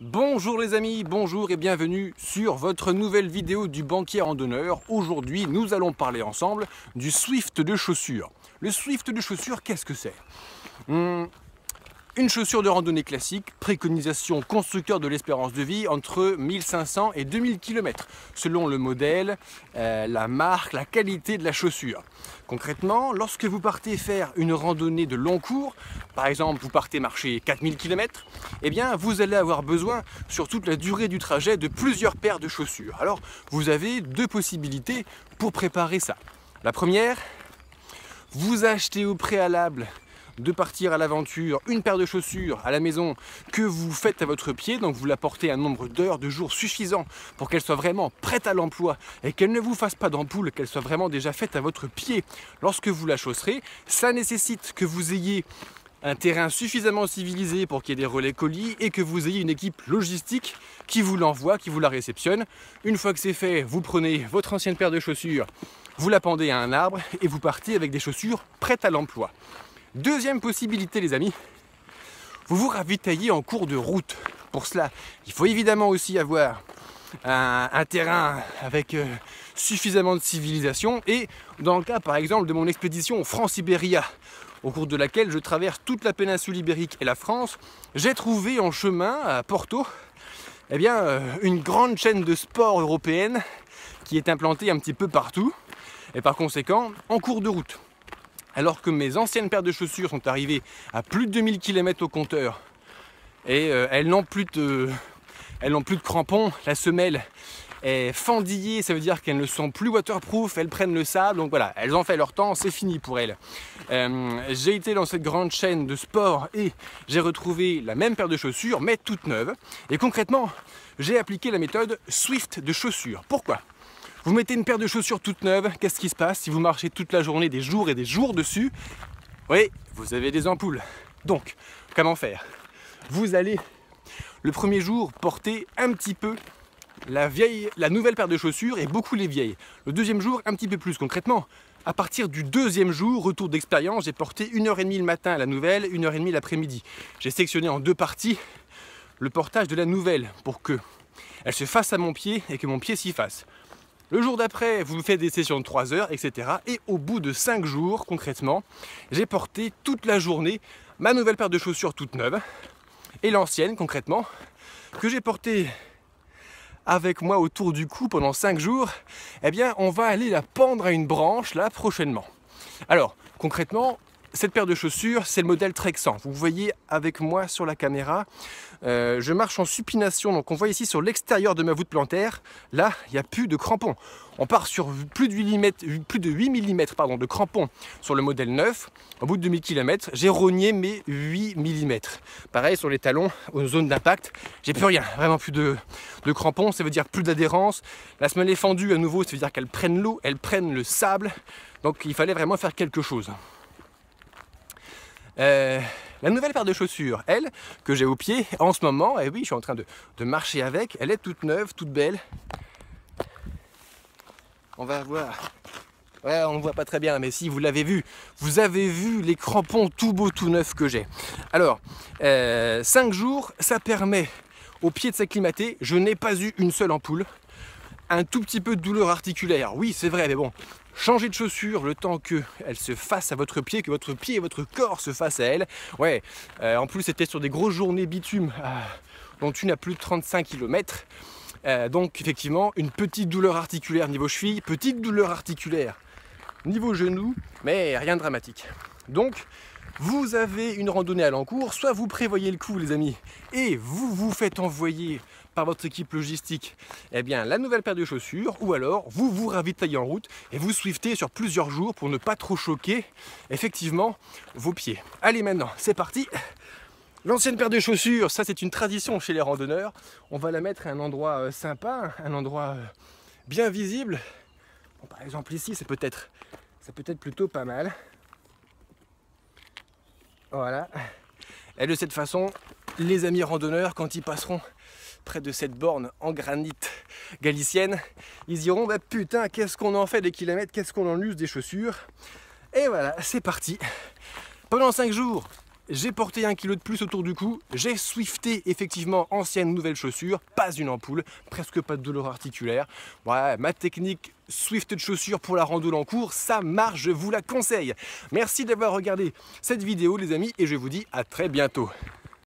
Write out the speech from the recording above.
Bonjour les amis, bonjour et bienvenue sur votre nouvelle vidéo du banquier randonneur. Aujourd'hui, nous allons parler ensemble du Swift de chaussures. Le Swift de chaussures, qu'est-ce que c'est? Une chaussure de randonnée classique, préconisation constructeur de l'espérance de vie entre 1500 et 2000 km, selon le modèle, la marque, la qualité de la chaussure. Concrètement, lorsque vous partez faire une randonnée de long cours, par exemple vous partez marcher 4000 km, eh bien vous allez avoir besoin sur toute la durée du trajet de plusieurs paires de chaussures. Alors vous avez deux possibilités pour préparer ça. La première, vous achetez au préalable de partir à l'aventure une paire de chaussures à la maison que vous faites à votre pied, donc vous la portez un nombre d'heures, de jours suffisant pour qu'elle soit vraiment prête à l'emploi et qu'elle ne vous fasse pas d'ampoule, qu'elle soit vraiment déjà faite à votre pied lorsque vous la chausserez. Ça nécessite que vous ayez un terrain suffisamment civilisé pour qu'il y ait des relais colis et que vous ayez une équipe logistique qui vous l'envoie, qui vous la réceptionne. Une fois que c'est fait, vous prenez votre ancienne paire de chaussures, vous la pendez à un arbre et vous partez avec des chaussures prêtes à l'emploi. Deuxième possibilité les amis, vous vous ravitaillez en cours de route. Pour cela, il faut évidemment aussi avoir un terrain avec suffisamment de civilisation. Et dans le cas par exemple de mon expédition France-Iberia, au cours de laquelle je traverse toute la péninsule ibérique et la France, j'ai trouvé en chemin à Porto une grande chaîne de sport européenne qui est implantée un petit peu partout. Et par conséquent, en cours de route, alors que mes anciennes paires de chaussures sont arrivées à plus de 2000 km au compteur et elles n'ont plus de crampons, la semelle est fendillée, ça veut dire qu'elles ne sont plus waterproof, elles prennent le sable, donc voilà, elles ont fait leur temps, c'est fini pour elles. J'ai été dans cette grande chaîne de sport et j'ai retrouvé la même paire de chaussures mais toute neuve, et concrètement j'ai appliqué la méthode Swift de chaussures. Pourquoi ? Vous mettez une paire de chaussures toute neuve, qu'est-ce qui se passe si vous marchez toute la journée, des jours et des jours dessus? Oui, vous avez des ampoules. Donc, comment faire? Vous allez, le premier jour, porter un petit peu la nouvelle paire de chaussures et beaucoup les vieilles. Le deuxième jour, un petit peu plus concrètement. À partir du deuxième jour, retour d'expérience, j'ai porté 1h30 le matin la nouvelle, 1h30 l'après-midi. J'ai sectionné en deux parties le portage de la nouvelle pour que elle se fasse à mon pied et que mon pied s'y fasse. Le jour d'après, vous faites des sessions de 3 heures, etc. Et au bout de 5 jours, concrètement, j'ai porté toute la journée ma nouvelle paire de chaussures toute neuve et l'ancienne, concrètement, que j'ai portée avec moi autour du cou pendant 5 jours. Eh bien, on va aller la pendre à une branche, là, prochainement. Alors, concrètement, cette paire de chaussures, c'est le modèle Trexan. Vous voyez avec moi sur la caméra, je marche en supination, donc on voit ici sur l'extérieur de ma voûte plantaire, là, il n'y a plus de crampons. On part sur plus de 8 mm de crampons sur le modèle neuf. Au bout de 2000 km, j'ai rogné mes 8 mm. Pareil sur les talons, aux zones d'impact, j'ai plus rien, vraiment plus de crampons, ça veut dire plus d'adhérence. La semelle est fendue à nouveau, ça veut dire qu'elles prennent l'eau, elles prennent le sable, donc il fallait vraiment faire quelque chose. La nouvelle paire de chaussures, elle, que j'ai au pied en ce moment, et oui, je suis en train de marcher avec, elle est toute neuve, toute belle. On va voir. Ouais, on ne voit pas très bien, mais si vous l'avez vu, vous avez vu les crampons tout beaux, tout neufs que j'ai. Alors, 5 jours, ça permet au pied de s'acclimater. Je n'ai pas eu une seule ampoule. Un tout petit peu de douleur articulaire, oui, c'est vrai, mais bon. Changez de chaussure le temps qu'elle se fasse à votre pied, que votre pied et votre corps se fassent à elle. Ouais, en plus c'était sur des grosses journées bitume, dont une à plus de 35 km. Donc effectivement, une petite douleur articulaire niveau cheville, petite douleur articulaire niveau genou, mais rien de dramatique. Donc, vous avez une randonnée à l'encours, soit vous prévoyez le coup les amis, et vous vous faites envoyer par votre équipe logistique la nouvelle paire de chaussures, ou alors vous vous ravitaillez en route et vous swiftez sur plusieurs jours pour ne pas trop choquer effectivement vos pieds. Allez maintenant, c'est parti. L'ancienne paire de chaussures, ça c'est une tradition chez les randonneurs. On va la mettre à un endroit sympa, un endroit bien visible. Bon, par exemple ici, ça peut être plutôt pas mal. Voilà. Et de cette façon, les amis randonneurs, quand ils passeront près de cette borne en granit galicienne, ils diront bah putain, qu'est-ce qu'on en fait des kilomètres, qu'est-ce qu'on en use des chaussures. Et voilà, c'est parti. Pendant 5 jours, j'ai porté 1 kg de plus autour du cou, j'ai swifté effectivement ancienne nouvelle chaussure, pas une ampoule, presque pas de douleur articulaire. Ouais, ma technique Swift de chaussures pour la rando en cours, ça marche, je vous la conseille. Merci d'avoir regardé cette vidéo les amis et je vous dis à très bientôt.